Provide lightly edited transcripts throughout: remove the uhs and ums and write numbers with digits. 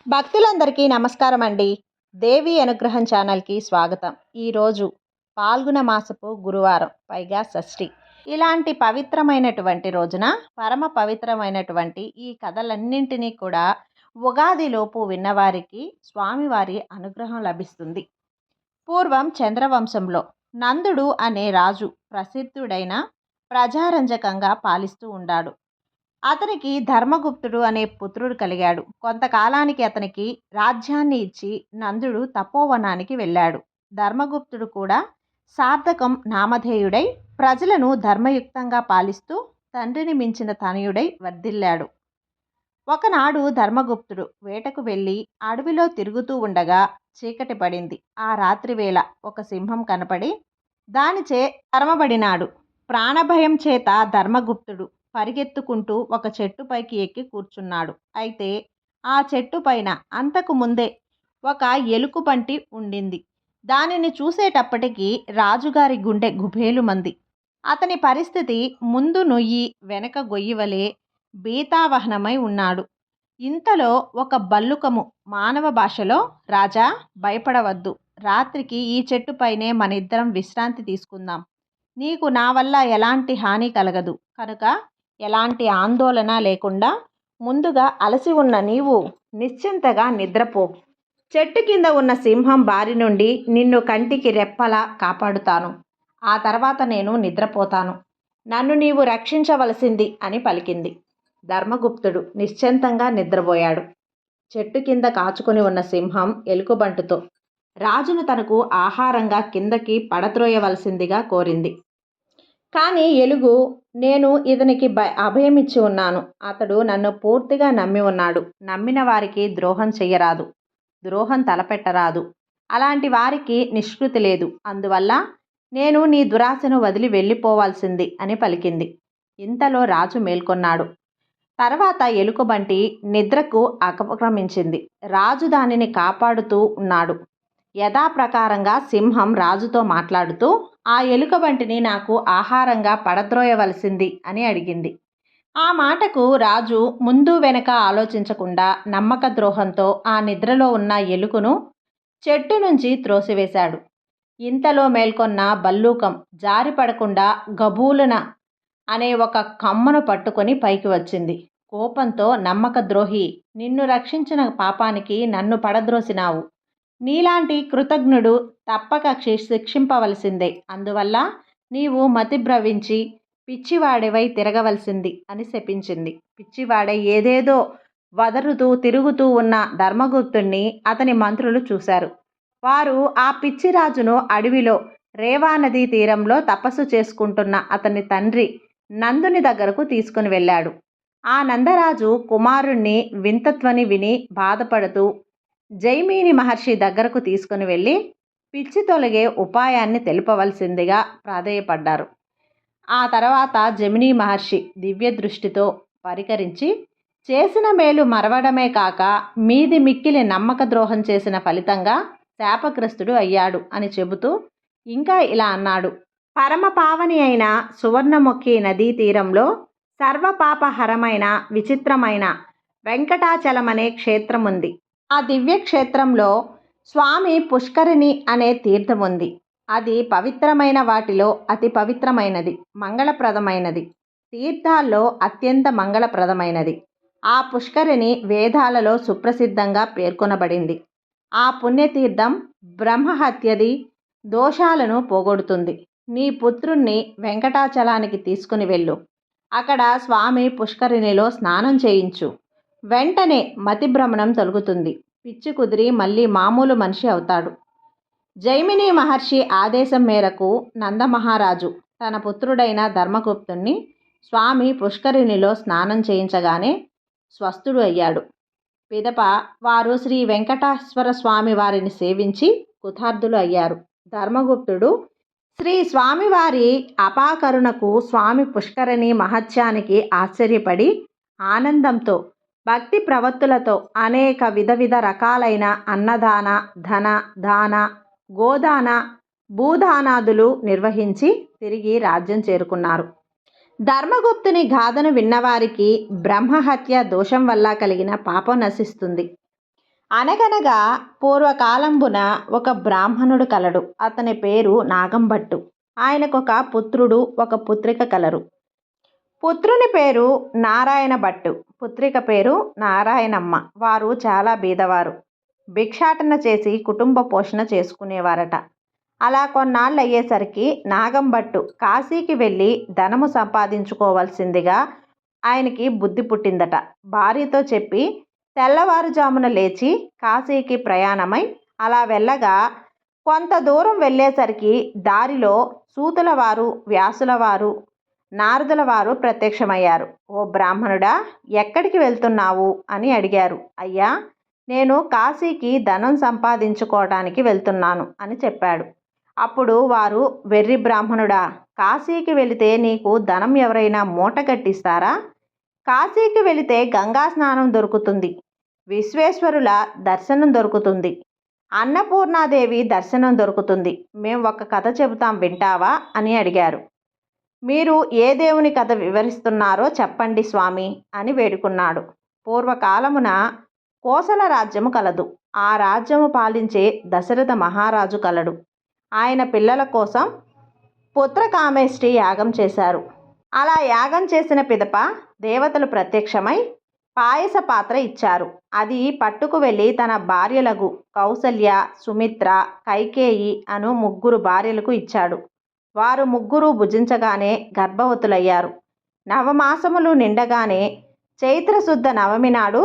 భక్తులందరికీ నమస్కారం అండి. దేవి అనుగ్రహం ఛానల్‌కి స్వాగతం. ఈరోజు పాల్గొన మాసపు గురువారం, పైగా షష్ఠి. ఇలాంటి పవిత్రమైనటువంటి రోజున పరమ పవిత్రమైనటువంటి ఈ కథలన్నింటినీ కూడా ఉగాదిలోపు విన్నవారికి స్వామివారి అనుగ్రహం లభిస్తుంది. పూర్వం చంద్రవంశంలో నందుడు అనే రాజు ప్రసిద్ధుడైన ప్రజారంజకంగా పాలిస్తూ ఉండాడు. అతనికి ధర్మగుప్తుడు అనే పుత్రుడు కలిగాడు. కొంతకాలానికి అతనికి రాజ్యాన్ని ఇచ్చి నందుడు తపోవనానికి వెళ్ళాడు. ధర్మగుప్తుడు కూడా సార్థకం నామధేయుడై ప్రజలను ధర్మయుక్తంగా పాలిస్తూ తండ్రిని మించిన తనయుడై వర్ధిల్లాడు. ఒకనాడు ధర్మగుప్తుడు వేటకు వెళ్ళి అడవిలో తిరుగుతూ ఉండగా చీకటి పడింది. ఆ రాత్రివేళ ఒక సింహం కనపడి దానిచే తరమబడినాడు. ప్రాణభయం చేత ధర్మగుప్తుడు పరిగెత్తుకుంటూ ఒక చెట్టుపైకి ఎక్కి కూర్చున్నాడు. అయితే ఆ చెట్టు పైన అంతకు ముందే ఒక ఎలుగుబంటి ఉండింది. దానిని చూసేటప్పటికి రాజుగారి గుండె గుబేలుమంది. అతని పరిస్థితి ముందు నొయ్యి వెనక గొయ్యివలే భీతావహనమై ఉన్నాడు. ఇంతలో ఒక బల్లుకము మానవ భాషలో, రాజా, భయపడవద్దు. రాత్రికి ఈ చెట్టుపైనే మనిద్దరం విశ్రాంతి తీసుకుందాం. నీకు నా వల్ల ఎలాంటి హాని కలగదు కనుక ఎలాంటి ఆందోళన లేకుండా ముందుగా అలసి ఉన్న నీవు నిశ్చింతగా నిద్రపో. చెట్టు కింద ఉన్న సింహం బారి నుండి నిన్ను కంటికి రెప్పలా కాపాడుతాను. ఆ తర్వాత నేను నిద్రపోతాను. నన్ను నీవు రక్షించవలసింది అని పలికింది. ధర్మగుప్తుడు నిశ్చింతంగా నిద్రపోయాడు. చెట్టు కింద కాచుకొని ఉన్న సింహం ఎలుగుబంటుతో రాజును తనకు ఆహారంగా కిందకి పడద్రోయవలసిందిగా కోరింది. కానీ ఎలుగు, నేను ఇతనికి అభయమిచ్చి ఉన్నాను. అతడు నన్ను పూర్తిగా నమ్మి ఉన్నాడు. నమ్మిన వారికి ద్రోహం చెయ్యరాదు, ద్రోహం తలపెట్టరాదు. అలాంటి వారికి నిష్కృతి లేదు. అందువల్ల నేను నీ దురాశను వదిలి వెళ్ళిపోవాల్సింది అని పలికింది. ఇంతలో రాజు మేల్కొన్నాడు. తర్వాత ఎలుకబంటి నిద్రకు ఉపక్రమించింది. రాజు దానిని కాపాడుతూ ఉన్నాడు. యథాప్రకారంగా సింహం రాజుతో మాట్లాడుతూ ఆ ఎలుకబంటిని నాకు ఆహారంగా పడద్రోయవలసింది అని అడిగింది. ఆ మాటకు రాజు ముందు వెనక ఆలోచించకుండా నమ్మక ద్రోహంతో ఆ నిద్రలో ఉన్న ఎలుకను చెట్టు నుంచి త్రోసివేశాడు. ఇంతలో మేల్కొన్న బల్లూకం జారిపడకుండా గబూలన అనే ఒక కమ్మను పట్టుకొని పైకి వచ్చింది. కోపంతో, నమ్మక ద్రోహి, నిన్ను రక్షించిన పాపానికి నన్ను పడద్రోసినావు. నీలాంటి కృతజ్ఞుడు తప్పక శిక్షింపవలసిందే. అందువల్ల నీవు మతిభ్రవించి పిచ్చివాడివై తిరగవలసింది అని శపించింది. పిచ్చివాడై ఏదేదో వదరుతూ తిరుగుతూ ఉన్న ధర్మగుప్తుణ్ణి అతని మంత్రులు చూశారు. వారు ఆ పిచ్చిరాజును అడవిలో రేవా నదీ తీరంలో తపస్సు చేసుకుంటున్న అతని తండ్రి నందుని దగ్గరకు తీసుకుని వెళ్ళాడు. ఆ నందరాజు కుమారుణ్ణి వింతధ్వని విని బాధపడుతూ జైమిని మహర్షి దగ్గరకు తీసుకుని వెళ్ళి పిచ్చి తొలగే ఉపాయాన్ని తెలుపవలసిందిగా ప్రాధేయపడ్డారు. ఆ తర్వాత జమిని మహర్షి దివ్య దృష్టితో పరికరించి చేసిన మేలు మరవడమే కాక మీది మిక్కిలి నమ్మక ద్రోహం చేసిన ఫలితంగా శాపగ్రస్తుడు అయ్యాడు అని చెబుతూ ఇంకా ఇలా అన్నాడు. పరమ పావని అయిన సువర్ణముఖి నదీ తీరంలో సర్వపాపహరమైన విచిత్రమైన వెంకటాచలమనే క్షేత్రం ఉంది. ఆ దివ్య క్షేత్రంలో స్వామి పుష్కరిణి అనే తీర్థం ఉంది. అది పవిత్రమైన వాటిలో అతి పవిత్రమైనది, మంగళప్రదమైనది. తీర్థాల్లో అత్యంత మంగళప్రదమైనది. ఆ పుష్కరిణి వేదాలలో సుప్రసిద్ధంగా పేర్కొనబడింది. ఆ పుణ్యతీర్థం బ్రహ్మహత్యది దోషాలను పోగొడుతుంది. నీ పుత్రుణ్ణి వెంకటాచలానికి తీసుకుని వెళ్ళు. అక్కడ స్వామి పుష్కరిణిలో స్నానం చేయించు. వెంటనే మతిభ్రమణం తొలగుతుంది. పిచ్చి కుదిరి మళ్ళీ మామూలు మనిషి అవుతాడు. జైమిని మహర్షి ఆదేశం మేరకు నందమహారాజు తన పుత్రుడైన ధర్మగుప్తుణ్ణి స్వామి పుష్కరిణిలో స్నానం చేయించగానే స్వస్థుడు అయ్యాడు. పిదప వారు శ్రీ వెంకటేశ్వర స్వామి వారిని సేవించి కృతార్థులు అయ్యారు. ధర్మగుప్తుడు శ్రీ స్వామివారి అపాకరుణకు, స్వామి పుష్కరిణి మహత్యానికి ఆశ్చర్యపడి ఆనందంతో భక్తి ప్రవత్తులతో అనేక విధ రకాలైన అన్నదాన, ధన దాన, గోదాన, భూదానాదులు నిర్వహించి తిరిగి రాజ్యం చేరుకున్నారు. ధర్మగుప్తుని గాథను విన్నవారికి బ్రహ్మహత్య దోషం వల్ల కలిగిన పాపం నశిస్తుంది. అనగనగా పూర్వకాలంబున ఒక బ్రాహ్మణుడు కలడు. అతని పేరు నాగంభట్టు. ఆయనకొక పుత్రుడు, ఒక పుత్రిక కలరు. పుత్రుని పేరు నారాయణ భట్టు, పుత్రిక పేరు నారాయణమ్మ. వారు చాలా బీదవారు. భిక్షాటన చేసి కుటుంబ పోషణ చేసుకునేవారట. అలా కొన్నాళ్ళు అయ్యేసరికి నాగంభట్టు కాశీకి వెళ్ళి ధనము సంపాదించుకోవాల్సిందిగా ఆయనకి బుద్ధి పుట్టిందట. భార్యతో చెప్పి తెల్లవారుజామున లేచి కాశీకి ప్రయాణమై అలా వెళ్ళగా కొంత దూరం వెళ్ళేసరికి దారిలో సూతుల వారు, వ్యాసుల వారు, నారదుల వారు ప్రత్యక్షమయ్యారు. ఓ బ్రాహ్మణుడా, ఎక్కడికి వెళ్తున్నావు అని అడిగారు. అయ్యా, నేను కాశీకి ధనం సంపాదించుకోవడానికి వెళ్తున్నాను అని చెప్పాడు. అప్పుడు వారు, వెర్రి బ్రాహ్మణుడా, కాశీకి వెళితే నీకు ధనం ఎవరైనా మూట కట్టిస్తారా? కాశీకి వెళితే గంగా స్నానం దొరుకుతుంది, విశ్వేశ్వరుల దర్శనం దొరుకుతుంది, అన్నపూర్ణాదేవి దర్శనం దొరుకుతుంది. మేం ఒక కథ చెబుతాం, వింటావా అని అడిగారు. మీరు ఏ దేవుని కథ వివరిస్తున్నారో చెప్పండి స్వామి అని వేడుకున్నాడు. పూర్వకాలమున కోసల రాజ్యము కలదు. ఆ రాజ్యము పాలించే దశరథ మహారాజు కలడు. ఆయన పిల్లల కోసం పుత్రకామేష్టి యాగం చేశారు. అలా యాగం చేసిన పిదప దేవతలు ప్రత్యక్షమై పాయస పాత్ర ఇచ్చారు. అది పట్టుకు వెళ్ళి తన భార్యలకు కౌసల్య, సుమిత్ర, కైకేయి అను 3 భార్యలకు ఇచ్చాడు. వారు 3 భుజించగానే గర్భవతులయ్యారు. నవమాసములు నిండగానే చైత్రశుద్ధ నవమి నాడు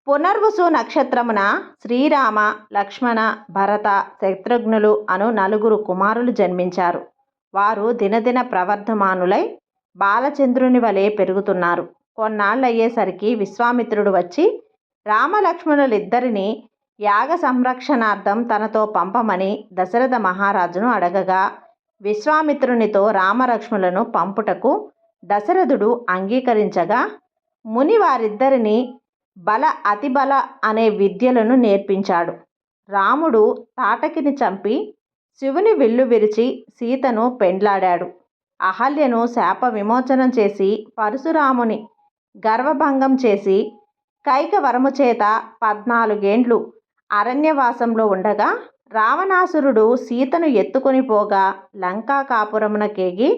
పునర్వసు నక్షత్రమున శ్రీరామ, లక్ష్మణ, భరత, శత్రుఘ్నులు అను 4 కుమారులు జన్మించారు. వారు దినదిన ప్రవర్ధమానులై బాలచంద్రుని వలె పెరుగుతున్నారు. కొన్నాళ్ళయ్యేసరికి విశ్వామిత్రుడు వచ్చి రామలక్ష్మణులిద్దరినీ యాగ సంరక్షణార్థం తనతో పంపమని దశరథ మహారాజును అడగగా విశ్వామిత్రునితో రామలక్ష్మణులను పంపుటకు దశరథుడు అంగీకరించగా ముని వారిద్దరిని బల అతిబల అనే విద్యలను నేర్పించాడు. రాముడు తాటకిని చంపి శివుని విల్లు విరిచి సీతను పెండ్లాడాడు. అహల్యను శాప విమోచనం చేసి పరశురాముని గర్వభంగం చేసి కైకవరము చేత 14 ఏండ్లు అరణ్యవాసంలో ఉండగా రావణాసురుడు సీతను ఎత్తుకొని పోగా లంకా కాపురమున కేగి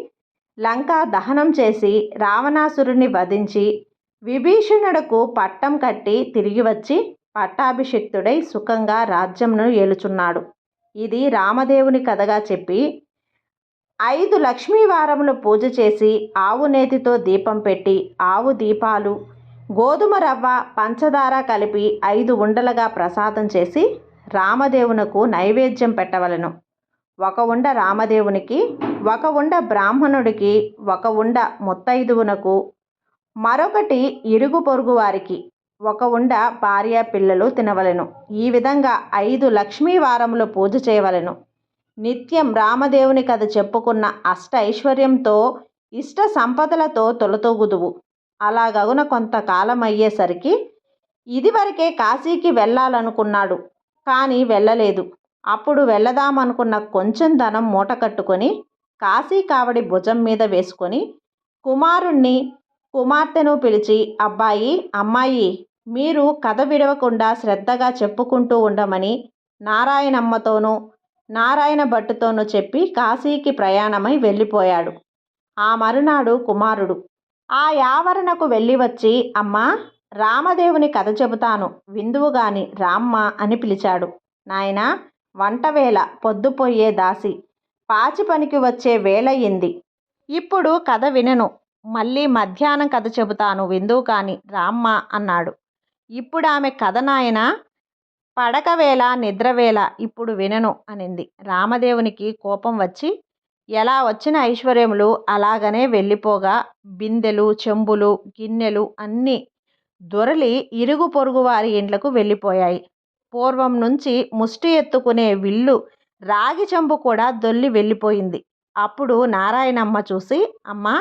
లంకా దహనం చేసి రావణాసురుని వధించి విభీషణుడకు పట్టం కట్టి తిరిగి వచ్చి పట్టాభిషిక్తుడై సుఖంగా రాజ్యంను ఏలుచున్నాడు. ఇది రామదేవుని కథగా చెప్పి 5 లక్ష్మీవారములు పూజ చేసి ఆవు నేతితో దీపం పెట్టి ఆవు దీపాలు గోధుమ రవ్వ, పంచదార కలిపి 5 ఉండలుగా ప్రసాదం చేసి రామదేవునకు నైవేద్యం పెట్టవలను. 1 ఉండ రామదేవునికి, 1 ఉండ బ్రాహ్మణుడికి, 1 ఉండ ముత్తైదువునకు, మరొకటి ఇరుగు పొరుగు వారికి, 1 ఉండ భార్య పిల్లలు తినవలెను. ఈ విధంగా 5 లక్ష్మీవారములు పూజ చేయవలెను. నిత్యం రామదేవుని కథ చెప్పుకున్న అష్ట ఐశ్వర్యంతో ఇష్ట సంపదలతో తొలతూగుదువు. అలాగగున కొంతకాలం అయ్యేసరికి ఇదివరకే కాశీకి వెళ్ళాలనుకున్నాడు, కానీ వెళ్ళలేదు. అప్పుడు వెళదామనుకున్న కొంచెం ధనం మూట కట్టుకొని కాశీ కావడి భుజం మీద వేసుకొని కుమారుణ్ణి, కుమార్తెను పిలిచి, అబ్బాయి, అమ్మాయి, మీరు కథ విడవకుండా శ్రద్ధగా చెప్పుకుంటూ ఉండమని నారాయణమ్మతోనూ నారాయణ భట్టుతోనూ చెప్పి కాశీకి ప్రయాణమై వెళ్ళిపోయాడు. ఆ మరునాడు కుమారుడు ఆ యావరణకు వెళ్ళి వచ్చి, అమ్మా, రామదేవుని కథ చెబుతాను, విందువుగాని రామ్మ అని పిలిచాడు. నాయనా, వంటవేళ, పొద్దుపోయే దాసి, పాచి పనికి వచ్చే వేళయింది. ఇప్పుడు కథ వినను, మళ్ళీ మధ్యాహ్నం కథ చెబుతాను, విందువు కాని రామ్మ అన్నాడు. ఇప్పుడు ఆమె కథ నాయనా, పడకవేళ, నిద్రవేళ, ఇప్పుడు వినను అనింది. రామదేవునికి కోపం వచ్చి ఎలా వచ్చిన ఐశ్వర్యములు అలాగనే వెళ్ళిపోగా బిందెలు, చెంబులు, గిన్నెలు అన్నీ దొరలి ఇరుగు పొరుగు వారి ఇండ్లకు వెళ్ళిపోయాయి. పూర్వం నుంచి ముష్టి ఎత్తుకునే విల్లు, రాగి చెంబు కూడా దొల్లి వెళ్ళిపోయింది. అప్పుడు నారాయణమ్మ చూసి, అమ్మా,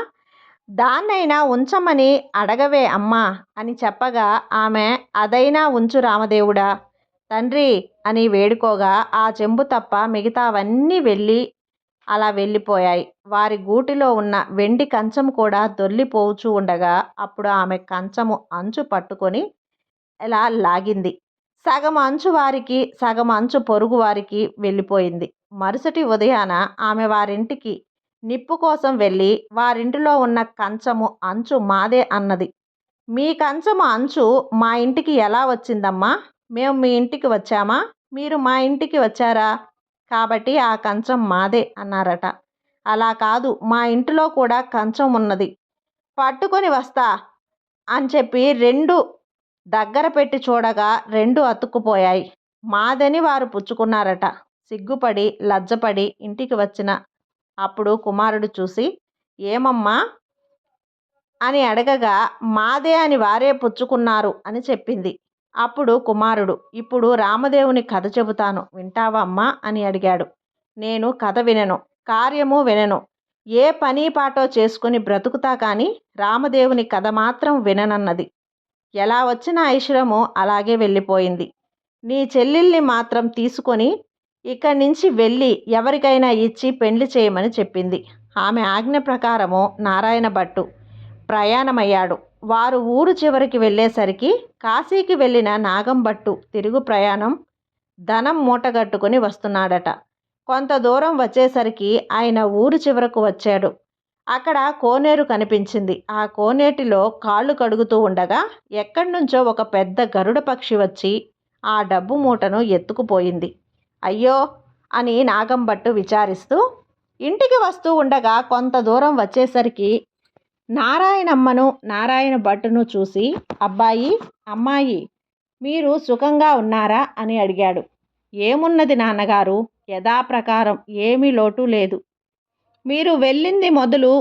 దాన్నైనా ఉంచమని అడగవే అమ్మా అని చెప్పగా ఆమె, అదైనా ఉంచు రామదేవుడా తండ్రి అని వేడుకోగా ఆ చెంబు తప్ప మిగతావన్నీ అలా వెళ్ళిపోయాయి. వారి గూటిలో ఉన్న వెండి కంచం కూడా దొర్లిపోవచ్చు ఉండగా అప్పుడు ఆమె కంచము అంచు పట్టుకొని ఇలా లాగింది. సగం అంచు వారికి, సగం అంచు పొరుగు వారికి వెళ్ళిపోయింది. మరుసటి ఉదయాన ఆమె వారింటికి నిప్పు కోసం వెళ్ళి, వారింటిలో ఉన్న కంచము అంచు మాదే అన్నది. మీ కంచము అంచు మా ఇంటికి ఎలా వచ్చిందమ్మా? మేము మీ ఇంటికి వచ్చామా? మీరు మా ఇంటికి వచ్చారా? కాబట్టి ఆ కంచం మాదే అన్నారట. అలా కాదు, మా ఇంటిలో కూడా కంచం ఉన్నది, పట్టుకొని వస్తా అని చెప్పి రెండు దగ్గర పెట్టి చూడగా రెండు అతుక్కుపోయాయి. మాదని వారు పుచ్చుకున్నారట. సిగ్గుపడి లజ్జపడి ఇంటికి వచ్చిన అప్పుడు కుమారుడు చూసి, ఏమమ్మా అని అడగగా, మాదే అని వారే పుచ్చుకున్నారు అని చెప్పింది. అప్పుడు కుమారుడు, ఇప్పుడు రామదేవుని కథ చెబుతాను, వింటావా అమ్మా అని అడిగాడు. నేను కథ వినను, కార్యము వినను, ఏ పని పాటో చేసుకుని బ్రతుకుతా కానీ రామదేవుని కథ మాత్రం విననన్నది. ఎలా వచ్చిన ఐశ్వర్యము అలాగే వెళ్ళిపోయింది. నీ చెల్లెల్ని మాత్రం తీసుకొని ఇక్కడి నుంచి వెళ్ళి ఎవరికైనా ఇచ్చి పెండ్లి చేయమని చెప్పింది. ఆమె ఆజ్ఞ ప్రకారము నారాయణ భట్టు ప్రయాణమయ్యాడు. వారు ఊరు చివరికి వెళ్ళేసరికి కాశీకి వెళ్ళిన నాగంభట్టు తిరుగు ప్రయాణం ధనం మూటగట్టుకుని వస్తున్నాడట. కొంత దూరం వచ్చేసరికి ఆయన ఊరు చివరకు వచ్చాడు. అక్కడ కోనేరు కనిపించింది. ఆ కోనేటిలో కాళ్ళు కడుగుతూ ఉండగా ఎక్కడి నుంచో ఒక పెద్ద గరుడ పక్షి వచ్చి ఆ డబ్బు మూటను ఎత్తుకుపోయింది. అయ్యో అని నాగంభట్టు విచారిస్తూ ఇంటికి వస్తూ ఉండగా కొంత దూరం వచ్చేసరికి నారాయణమ్మను నారాయణ భట్టును చూసి, అబ్బాయి, అమ్మాయి, మీరు సుఖంగా ఉన్నారా అని అడిగాడు. ఏమున్నది నాన్నగారు, యథాప్రకారం ఏమీ లోటు లేదు. మీరు వెళ్ళింది మొదలు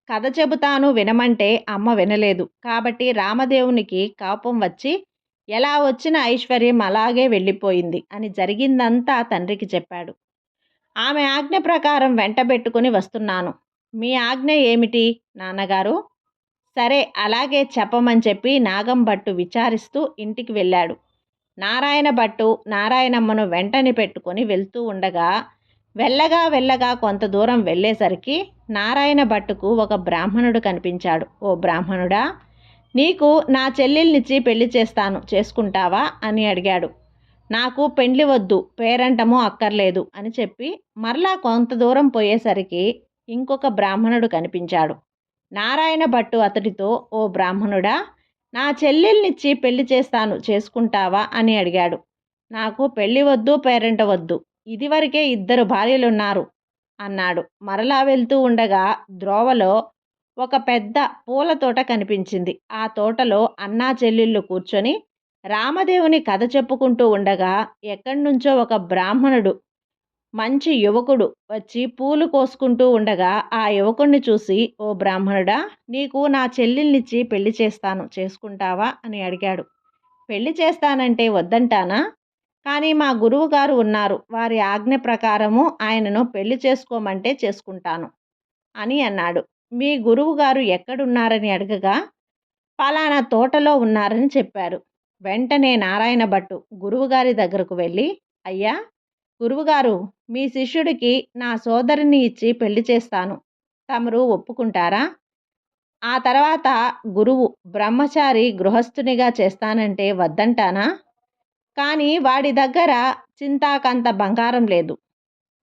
కథ చెబుతాను వినమంటే అమ్మ వినలేదు. కాబట్టి రామదేవునికి కోపం వచ్చి ఎలా వచ్చిన ఐశ్వర్యం అలాగే వెళ్ళిపోయింది అని జరిగిందంతా తండ్రికి చెప్పాడు. ఆమె ఆజ్ఞ ప్రకారం వెంటబెట్టుకుని వస్తున్నాను. మీ ఆజ్ఞ ఏమిటి నాన్నగారు? సరే, అలాగే చెప్పమని చెప్పి నాగంభట్టు విచారిస్తూ ఇంటికి వెళ్ళాడు. నారాయణ భట్టు నారాయణమ్మను వెంటనే పెట్టుకొని వెళ్తూ ఉండగా వెళ్ళగా కొంత దూరం వెళ్ళేసరికి నారాయణ భట్టుకు ఒక బ్రాహ్మణుడు కనిపించాడు. ఓ బ్రాహ్మణుడా, నీకు నా చెల్లెల్నిచ్చి పెళ్లి చేస్తాను, చేసుకుంటావా అని అడిగాడు. నాకు పెండ్లి వద్దు, పేరంటము అక్కర్లేదు అని చెప్పి మరలా కొంత దూరం పోయేసరికి ఇంకొక బ్రాహ్మణుడు కనిపించాడు. నారాయణ భట్టు అతడితో, ఓ బ్రాహ్మణుడా, నా చెల్లెల్నిచ్చి పెళ్లి చేస్తాను, చేసుకుంటావా అని అడిగాడు. నాకు పెళ్లి వద్దు, పేరంట వద్దు, ఇదివరకే 2 భార్యలున్నారు అన్నాడు. మరలా వెళ్తూ ఉండగా ద్రోవలో ఒక పెద్ద పూల తోట కనిపించింది. ఆ తోటలో అన్నా చెల్లెళ్ళు కూర్చొని రామదేవుని కథ చెప్పుకుంటూ ఉండగా ఎక్కడి నుంచో ఒక బ్రాహ్మణుడు, మంచి యువకుడు వచ్చి పూలు కోసుకుంటూ ఉండగా ఆ యువకుడిని చూసి, ఓ బ్రాహ్మణుడా, నీకు నా చెల్లెల్నిచ్చి పెళ్లి చేస్తాను, చేసుకుంటావా అని అడిగాడు. పెళ్లి చేస్తానంటే వద్దంటానా? కానీ మా గురువు గారు ఉన్నారు, వారి ఆజ్ఞ ప్రకారము ఆయనను పెళ్లి చేసుకోమంటే చేసుకుంటాను అని అన్నాడు. మీ గురువు గారు ఎక్కడున్నారని అడగగా పలానా తోటలో ఉన్నారని చెప్పారు. వెంటనే నారాయణ భట్టు గురువుగారి దగ్గరకు వెళ్ళి, అయ్యా గురువుగారు, మీ శిష్యుడికి నా సోదరిని ఇచ్చి పెళ్లి చేస్తాను, తమరు ఒప్పుకుంటారా? ఆ తర్వాత గురువు బ్రహ్మచారి గృహస్థునిగా చేస్తానంటే వద్దంటానా? కానీ వాడి దగ్గర చింతాకంత బంగారం లేదు,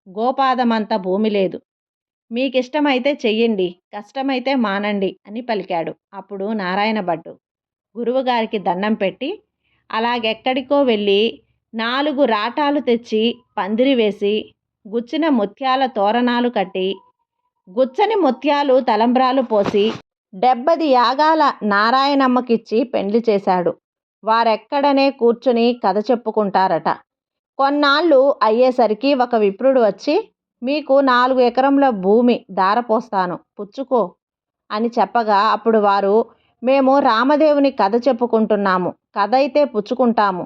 గోపాదమంత భూమి లేదు. మీకిష్టమైతే చెయ్యండి, కష్టమైతే మానండి అని పలికాడు. అప్పుడు నారాయణ భట్టు గురువుగారికి దండం పెట్టి అలాగెక్కడికో వెళ్ళి 4 రాటాలు తెచ్చి పందిరి వేసి గుచ్చిన ముత్యాల తోరణాలు కట్టి గుచ్చని ముత్యాలు తలంబ్రాలు పోసి 70 యాగాల నారాయణమ్మకిచ్చి పెండ్లి చేశాడు. వారెక్కడనే కూర్చుని కథ చెప్పుకుంటారట. కొన్నాళ్ళు అయ్యేసరికి ఒక విప్రుడు వచ్చి, మీకు 4 ఎకరముల భూమి ధారపోస్తాను, పుచ్చుకో అని చెప్పగా అప్పుడు వారు, మేము రామదేవుని కథ చెప్పుకుంటున్నాము, కథ అయితే పుచ్చుకుంటాము,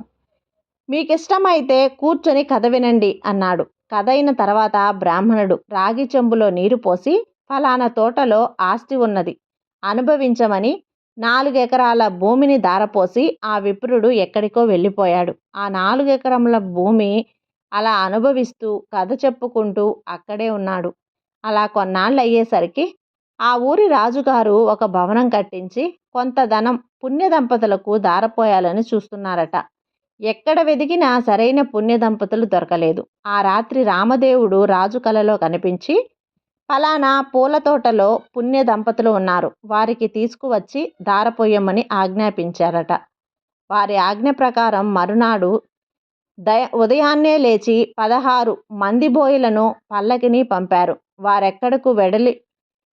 మీకిష్టమైతే కూర్చొని కథ వినండి అన్నాడు. కథ అయిన తర్వాత బ్రాహ్మణుడు రాగి చెంబులో నీరు పోసి, ఫలానా తోటలో ఆస్తి ఉన్నది, అనుభవించమని 4 ఎకరాల భూమిని ధారపోసి ఆ విప్రుడు ఎక్కడికో వెళ్ళిపోయాడు. ఆ 4 ఎకరముల భూమి అలా అనుభవిస్తూ కథ చెప్పుకుంటూ అక్కడే ఉన్నాడు. అలా కొన్నాళ్ళు అయ్యేసరికి ఆ ఊరి రాజుగారు ఒక భవనం కట్టించి కొంత ధనం పుణ్య దంపతులకు ధారపోయాలని చూస్తున్నారట. ఎక్కడ వెదికినా సరైన పుణ్య దంపతులు దొరకలేదు. ఆ రాత్రి రామదేవుడు రాజు కలలో కనిపించి, ఫలానా పూల తోటలో పుణ్య దంపతులు ఉన్నారు, వారికి తీసుకువచ్చి దారపోయమని ఆజ్ఞాపించారట. వారి ఆజ్ఞ ప్రకారం మరునాడు ఉదయాన్నే లేచి 16 మంది బోయిలను పల్లకిని పంపారు. వారెక్కడకు వెడలి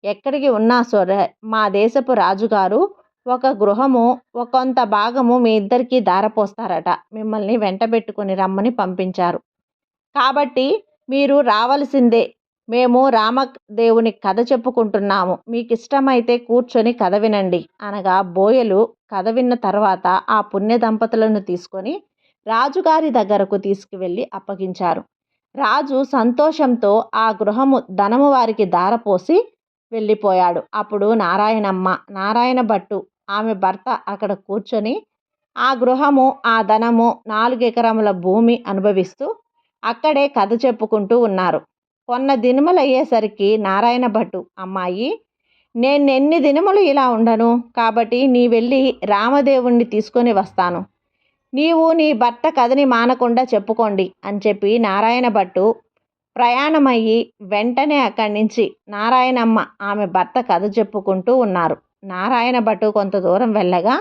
ఎక్కడికి ఉన్నా సరే, మా దేశపు రాజుగారు ఒక గృహము కొంత భాగము మీ ఇద్దరికీ దారపోస్తారట. మిమ్మల్ని వెంటబెట్టుకుని రమ్మని పంపించారు. కాబట్టి మీరు రావలసిందే. మేము రామదేవుని కథ చెప్పుకుంటున్నాము. మీకు ఇష్టమైతే కూర్చొని కథ వినండి అనగా బోయలు కథ విన్న తర్వాత ఆ పుణ్య దంపతులను తీసుకొని రాజుగారి దగ్గరకు తీసుకువెళ్ళి అప్పగించారు. రాజు సంతోషంతో ఆ గృహము ధనము వారికి దారపోసి వెళ్ళిపోయాడు. అప్పుడు నారాయణ భట్టు ఆమె భర్త అక్కడ కూర్చొని ఆ గృహము, ఆ ధనము, 4 ఎకరముల భూమి అనుభవిస్తూ అక్కడే కథ చెప్పుకుంటూ ఉన్నారు. కొన్న దినములయ్యేసరికి నారాయణ భట్టు, అమ్మాయి, నేనెన్ని దినములు ఇలా ఉండను, కాబట్టి నీ వెళ్ళి రామదేవుణ్ణి తీసుకొని వస్తాను. నీవు నీ భర్త కథని మానకుండా చెప్పుకోండి అని చెప్పి నారాయణ భట్టు ప్రయాణమయ్యి వెంటనే అక్కడి నుంచి నారాయణమ్మ ఆమె భర్త కథ చెప్పుకుంటూ ఉన్నారు. నారాయణ భట్టు కొంత దూరం వెళ్ళగా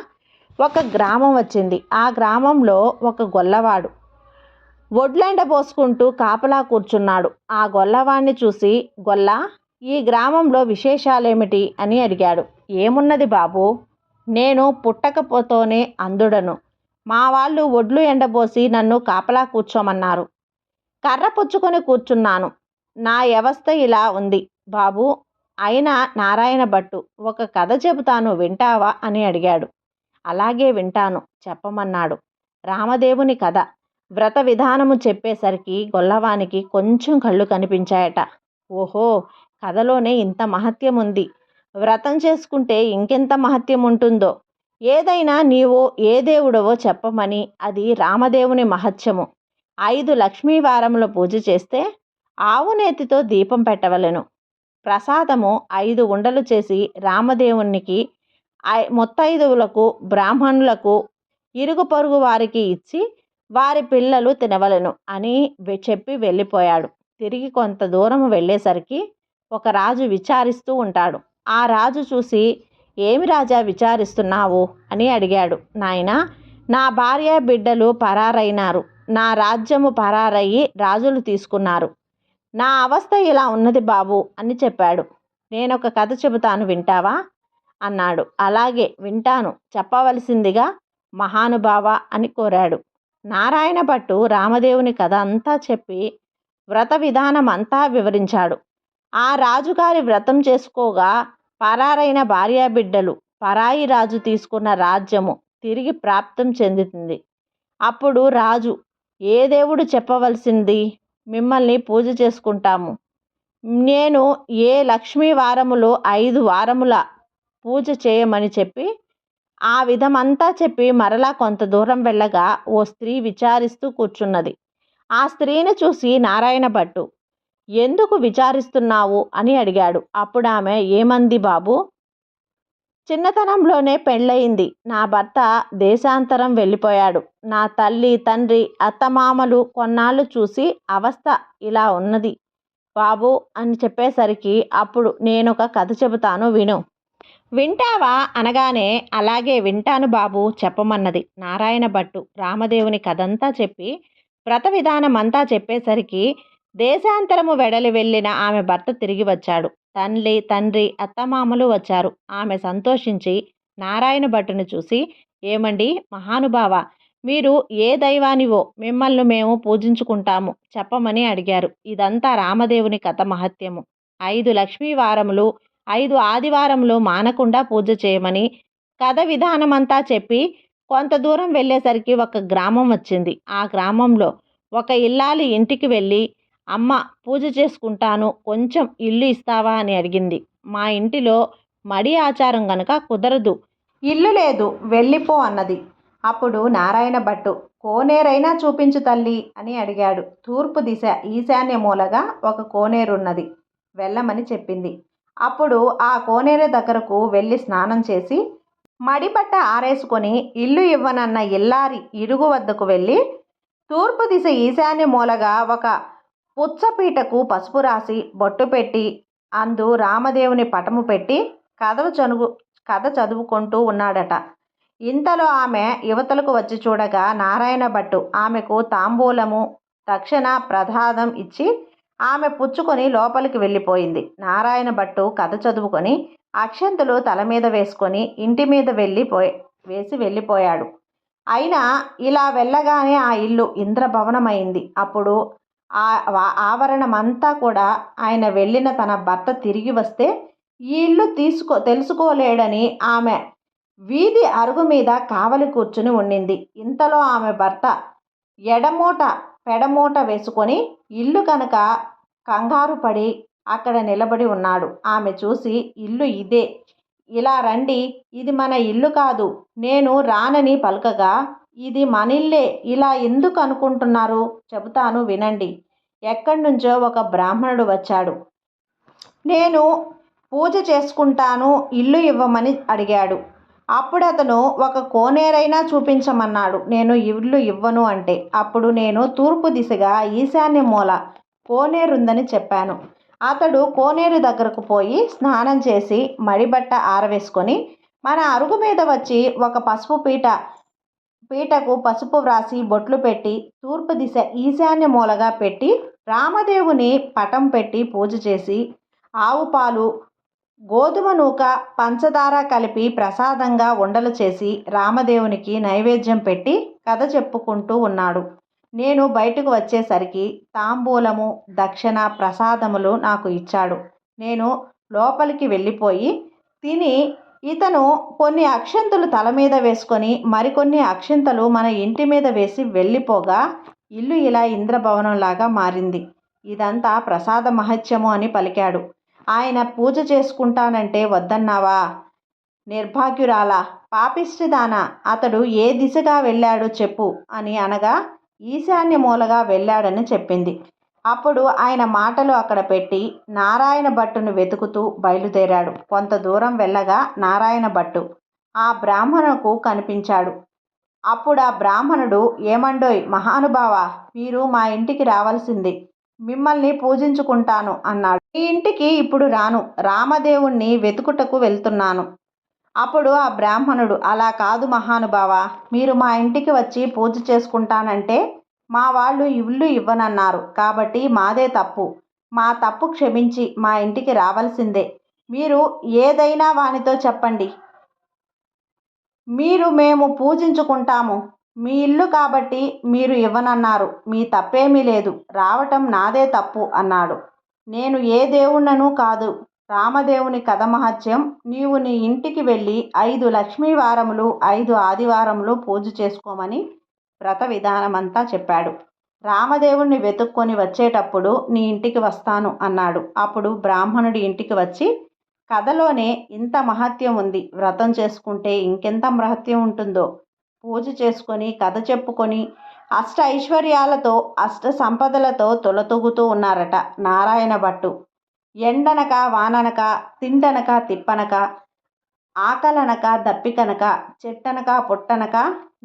ఒక గ్రామం వచ్చింది. ఆ గ్రామంలో ఒక గొల్లవాడు వడ్లెండ పోసుకుంటూ కాపలా కూర్చున్నాడు. ఆ గొల్లవాడిని చూసి, గొల్లా, ఈ గ్రామంలో విశేషాలేమిటి అని అడిగాడు. ఏమున్నది బాబు, నేను పుట్టకపోతోనే అందుడను. మా వాళ్ళు వడ్లు ఎండబోసి నన్ను కాపలా కూర్చోమన్నారు. కర్ర పుచ్చుకొని కూర్చున్నాను. నా వ్యవస్థ ఇలా ఉంది బాబు. అయినా నారాయణ భట్టు, ఒక కథ చెబుతాను, వింటావా అని అడిగాడు. అలాగే వింటాను, చెప్పమన్నాడు. రామదేవుని కథ వ్రత విధానము చెప్పేసరికి గొల్లవానికి కొంచెం కళ్ళు కనిపించాయట. ఓహో, కథలోనే ఇంత మహత్యం ఉంది. వ్రతం చేసుకుంటే ఇంకెంత మహత్యం ఉంటుందో. ఏదైనా నీవు ఏ దేవుడవో చెప్పమని. అది రామదేవుని మహత్యము. 5 లక్ష్మీవారముల పూజ చేస్తే ఆవు నేతితో దీపం పెట్టవలెను. ప్రసాదము 5 ఉండలు చేసి రామదేవునికి, ముత్తైదువులకు, బ్రాహ్మణులకు, ఇరుగు పొరుగు వారికి ఇచ్చి వారి పిల్లలు తినవలెను అని చెప్పి వెళ్ళిపోయాడు. తిరిగి కొంత దూరం వెళ్ళేసరికి ఒక రాజు విచారిస్తూ ఉంటాడు. ఆ రాజు చూసి, ఏమి రాజా విచారిస్తున్నావు అని అడిగాడు. నాయనా, నా భార్య బిడ్డలు పరారైనారు. నా రాజ్యము పరారయ్యి రాజులు తీసుకున్నారు. నా అవస్థ ఇలా ఉన్నది బాబు అని చెప్పాడు. నేనొక కథ చెబుతాను, వింటావా అన్నాడు. అలాగే వింటాను, చెప్పవలసిందిగా మహానుభావ అని కోరాడు. నారాయణ భట్టు రామదేవుని కథ అంతా చెప్పి వ్రత విధానం అంతా వివరించాడు. ఆ రాజుగారి వ్రతం చేసుకోగా పరారైన భార్యాబిడ్డలు, పరాయి రాజు తీసుకున్న రాజ్యము తిరిగి ప్రాప్తం చెందుతుంది. అప్పుడు రాజు, ఏ దేవుడు చెప్పవలసింది, మిమ్మల్ని పూజ చేసుకుంటాము. నేను ఏ లక్ష్మీ వారములో 5 వారముల పూజ చేయమని చెప్పి ఆ విధమంతా చెప్పి మరలా కొంత దూరం వెళ్ళగా ఓ స్త్రీ విచారిస్తూ కూర్చున్నది. ఆ స్త్రీని చూసి నారాయణ భట్టు, ఎందుకు విచారిస్తున్నావు అని అడిగాడు. అప్పుడు ఆమె, ఏమంది బాబు, చిన్నతనంలోనే పెళ్ళయింది. నా భర్త దేశాంతరం వెళ్ళిపోయాడు. నా తల్లి, తండ్రి, అత్తమామలు కొన్నాళ్ళు చూసి అవస్థ ఇలా ఉన్నది బాబు అని చెప్పేసరికి అప్పుడు నేనొక కథ చెబుతాను, విను. వింటావా అనగానే, అలాగే వింటాను బాబు, చెప్పమన్నది. నారాయణ భట్టు రామదేవుని కథంతా చెప్పి వ్రత విధానం అంతా చెప్పేసరికి దేశాంతరము వెడలి వెళ్ళిన ఆమె భర్త తిరిగి వచ్చాడు. తల్లి, తండ్రి, అత్తమామలు వచ్చారు. ఆమె సంతోషించి నారాయణ భట్టును చూసి, ఏమండి మహానుభావ, మీరు ఏ దైవానివో మిమ్మల్ని మేము పూజించుకుంటాము చెప్పమని అడిగారు. ఇదంతా రామదేవుని కథ మహత్యము. 5 లక్ష్మీ వారములు, 5 ఆదివారములు మానకుండా పూజ చేయమని కథ విధానమంతా చెప్పి కొంత దూరం వెళ్ళేసరికి ఒక గ్రామం వచ్చింది. ఆ గ్రామంలో ఒక ఇల్లాలి ఇంటికి వెళ్ళి, అమ్మ, పూజ చేసుకుంటాను, కొంచెం ఇల్లు ఇస్తావా అని అడిగింది. మా ఇంటిలో మడి ఆచారం గనక కుదరదు, ఇల్లు లేదు, వెళ్ళిపో అన్నది. అప్పుడు నారాయణ భట్టు, కోనేరైనా చూపించు తల్లి అని అడిగాడు. తూర్పు దిశ ఈశాన్య మూలగా ఒక కోనేరున్నది, వెళ్ళమని చెప్పింది. అప్పుడు ఆ కోనేరు దగ్గరకు వెళ్ళి స్నానం చేసి మడిబట్ట ఆరేసుకొని ఇల్లు ఇవ్వనన్న ఇల్లారి ఇరుగు వద్దకు వెళ్ళి తూర్పు దిశ ఈశాన్య మూలగా ఒక పుచ్చపీటకు పసుపు రాసి బొట్టు పెట్టి అందు రామదేవుని పటము పెట్టి కథ చదువుకుంటూ ఉన్నాడట. ఇంతలో ఆమె యువతలకు వచ్చి చూడగా నారాయణ భట్టు ఆమెకు తాంబూలము దక్షిణ ప్రసాదం ఇచ్చి ఆమె పుచ్చుకొని లోపలికి వెళ్ళిపోయింది. నారాయణ భట్టు కథ చదువుకొని అక్షంతలు తల మీద వేసుకొని ఇంటి మీద వేసి వెళ్ళిపోయాడు. అయినా ఇలా వెళ్ళగానే ఆ ఇల్లు ఇంద్రభవనమైంది. అప్పుడు ఆవరణమంతా కూడా ఆయన వెళ్ళిన తన భర్త తిరిగి వస్తే ఈ ఇల్లు తెలుసుకోలేడని ఆమె వీధి అరుగు మీద కావలి కూర్చుని ఉండింది. ఇంతలో ఆమె భర్త ఎడమూట పెడమూట వేసుకొని ఇల్లు కనుక కంగారు పడి అక్కడ నిలబడి ఉన్నాడు. ఆమె చూసి, ఇల్లు ఇదే, ఇలా రండి, ఇది మన ఇల్లు కాదు, నేను రానని పలకగా, ఇది మనిల్లే, ఇలా ఎందుకు అనుకుంటున్నారు, చెబుతాను వినండి. ఎక్కడి నుంచో ఒక బ్రాహ్మణుడు వచ్చాడు. నేను పూజ చేసుకుంటాను, ఇల్లు ఇవ్వమని అడిగాడు. అప్పుడు అతను ఒక కోనేరైనా చూపించమన్నాడు. నేను ఇల్లు ఇవ్వను అంటే అప్పుడు నేను తూర్పు దిశగా ఈశాన్య మూల కోనేరుందని చెప్పాను. అతడు కోనేరు దగ్గరకు పోయి స్నానం చేసి మడిబట్ట ఆరవేసుకొని మన అరుగు మీద వచ్చి ఒక పసుపు పీటకు పసుపు వ్రాసి బొట్లు పెట్టి తూర్పు దిశ ఈశాన్య మూలగా పెట్టి రామదేవుని పటం పెట్టి పూజ చేసి ఆవు పాలు గోధుమ నూక పంచదార కలిపి ప్రసాదంగా ఉండలు చేసి రామదేవునికి నైవేద్యం పెట్టి కథ చెప్పుకుంటూ ఉన్నాడు. నేను బయటకు వచ్చేసరికి తాంబూలము దక్షిణ ప్రసాదములు నాకు ఇచ్చాడు. నేను లోపలికి వెళ్ళిపోయి తిని ఇతను కొన్ని అక్షింతలు తల మీద వేసుకొని మరికొన్ని అక్షింతలు మన ఇంటి మీద వేసి వెళ్ళిపోగా ఇల్లు ఇలా ఇంద్రభవనంలాగా మారింది. ఇదంతా ప్రసాద మహత్యము అని పలికాడు. ఆయన పూజ చేసుకుంటానంటే వద్దన్నావా? నిర్భాగ్యురాలా, పాపిష్టిదానా, అతడు ఏ దిశగా వెళ్ళాడు చెప్పు అని అనగా ఈశాన్య మూలగా వెళ్ళాడని చెప్పింది. అప్పుడు ఆయన మాటలు అక్కడ పెట్టి నారాయణ భట్టును వెతుకుతూ బయలుదేరాడు. కొంత దూరం వెళ్ళగా నారాయణ భట్టు ఆ బ్రాహ్మణుకు కనిపించాడు. అప్పుడు ఆ బ్రాహ్మణుడు, ఏమండోయ్ మహానుభావా, మీరు మా ఇంటికి రావాల్సింది, మిమ్మల్ని పూజించుకుంటాను అన్నాడు. ఈ ఇంటికి ఇప్పుడు రాను, రామదేవుణ్ణి వెతుకుటకు వెళ్తున్నాను. అప్పుడు ఆ బ్రాహ్మణుడు, అలా కాదు మహానుభావా, మీరు మా ఇంటికి వచ్చి పూజ చేసుకుంటానంటే మా వాళ్ళు ఇల్లు ఇవ్వనన్నారు, కాబట్టి మాదే తప్పు, మా తప్పు క్షమించి మా ఇంటికి రావాల్సిందే. మీరు ఏదైనా వానితో చెప్పండి, మేము పూజించుకుంటాము. మీ ఇల్లు కాబట్టి మీరు ఇవ్వనన్నారు, మీ తప్పేమీ లేదు, రావటం నాదే తప్పు అన్నాడు. నేను ఏ దేవుణ్ణనూ కాదు, రామదేవుని కథ మహత్యం. నీవు నీ ఇంటికి వెళ్ళి 5 లక్ష్మీవారములు 5 ఆదివారములు పూజ చేసుకోమని వ్రత విధానమంతా చెప్పాడు. రామదేవుణ్ణి వెతుక్కొని వచ్చేటప్పుడు నీ ఇంటికి వస్తాను అన్నాడు. అప్పుడు బ్రాహ్మణుడి ఇంటికి వచ్చి, కథలోనే ఇంత మహత్యం ఉంది, వ్రతం చేసుకుంటే ఇంకెంత మహత్యం ఉంటుందో, పూజ చేసుకొని కథ చెప్పుకొని అష్ట ఐశ్వర్యాలతో అష్ట సంపదలతో తొలతూగుతూ ఉన్నారట నారాయణ భట్టు. ఎండనక వాననక తిండనక తిప్పనక ఆకలనక దప్పికనక చెట్టనక పుట్టనక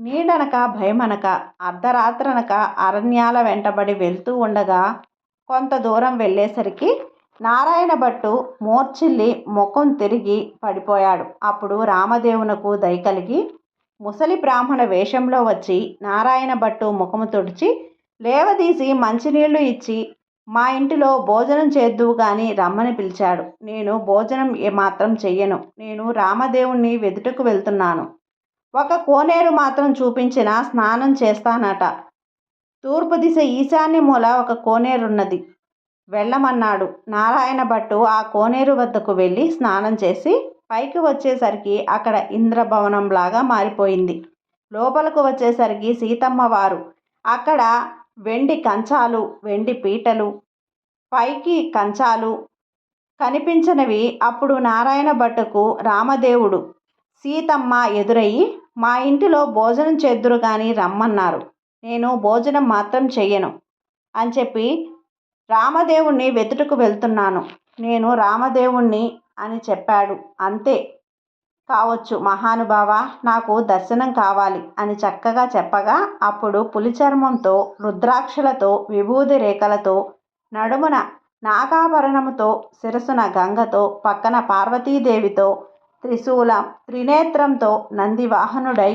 నీడనక భయమనక అర్ధరాత్రనక అరణ్యాల వెంటబడి వెళ్తూ ఉండగా కొంత దూరం వెళ్ళేసరికి నారాయణ భట్టు మూర్ఛిల్లి ముఖం తిరిగి పడిపోయాడు. అప్పుడు రామదేవునకు దయ కలిగి ముసలి బ్రాహ్మణ వేషంలో వచ్చి నారాయణ భట్టు ముఖము తుడిచి లేవదీసి మంచినీళ్లు ఇచ్చి మా ఇంటిలో భోజనం చేద్దువు గాని రమ్మని పిలిచాడు. నేను భోజనం ఏమాత్రం చెయ్యను, నేను రామదేవుణ్ణి వెదుటకు వెళ్తున్నాను, ఒక కోనేరు మాత్రం చూపించిన స్నానం చేస్తానట. తూర్పు దిశ ఈశాన్య మూల ఒక కోనేరున్నది, వెళ్ళమన్నాడు. నారాయణ భట్టు ఆ కోనేరు వద్దకు వెళ్ళి స్నానం చేసి పైకి వచ్చేసరికి అక్కడ ఇంద్రభవనంలాగా మారిపోయింది. లోపలకు వచ్చేసరికి సీతమ్మ వారు అక్కడ వెండి కంచాలు వెండి పీటలు పైకి కంచాలు కనిపించినవి. అప్పుడు నారాయణ భట్టుకు రామదేవుడు సీతమ్మ ఎదురయ్యి మా ఇంటిలో భోజనం చేద్దురు కానీ రమ్మన్నారు, నేను భోజనం మాత్రం చెయ్యను అని చెప్పి రామదేవుణ్ణి వెతుటకు వెళ్తున్నాను, నేను రామదేవుణ్ణి అని చెప్పాడు. అంతే. కావచ్చు మహానుభావ, నాకు దర్శనం కావాలి అని చక్కగా చెప్పగా అప్పుడు పులిచర్మంతో, రుద్రాక్షలతో, విభూది రేఖలతో, నడుమున నాగాభరణముతో, శిరసున గంగతో, పక్కన పార్వతీదేవితో, త్రిశూలం, త్రినేత్రంతో నందివాహనుడై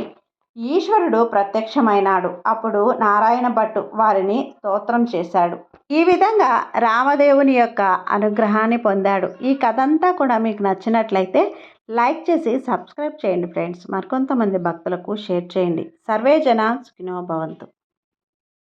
ఈశ్వరుడు ప్రత్యక్షమైనాడు. అప్పుడు నారాయణ భట్టు వారిని స్తోత్రం చేశాడు. ఈ విధంగా రామదేవుని యొక్క అనుగ్రహాన్ని పొందాడు. ఈ కథ అంతా కూడా మీకు నచ్చినట్లయితే లైక్ చేసి సబ్స్క్రైబ్ చేయండి ఫ్రెండ్స్. మరికొంతమంది భక్తులకు షేర్ చేయండి. సర్వే జన సుఖినో భవంతు.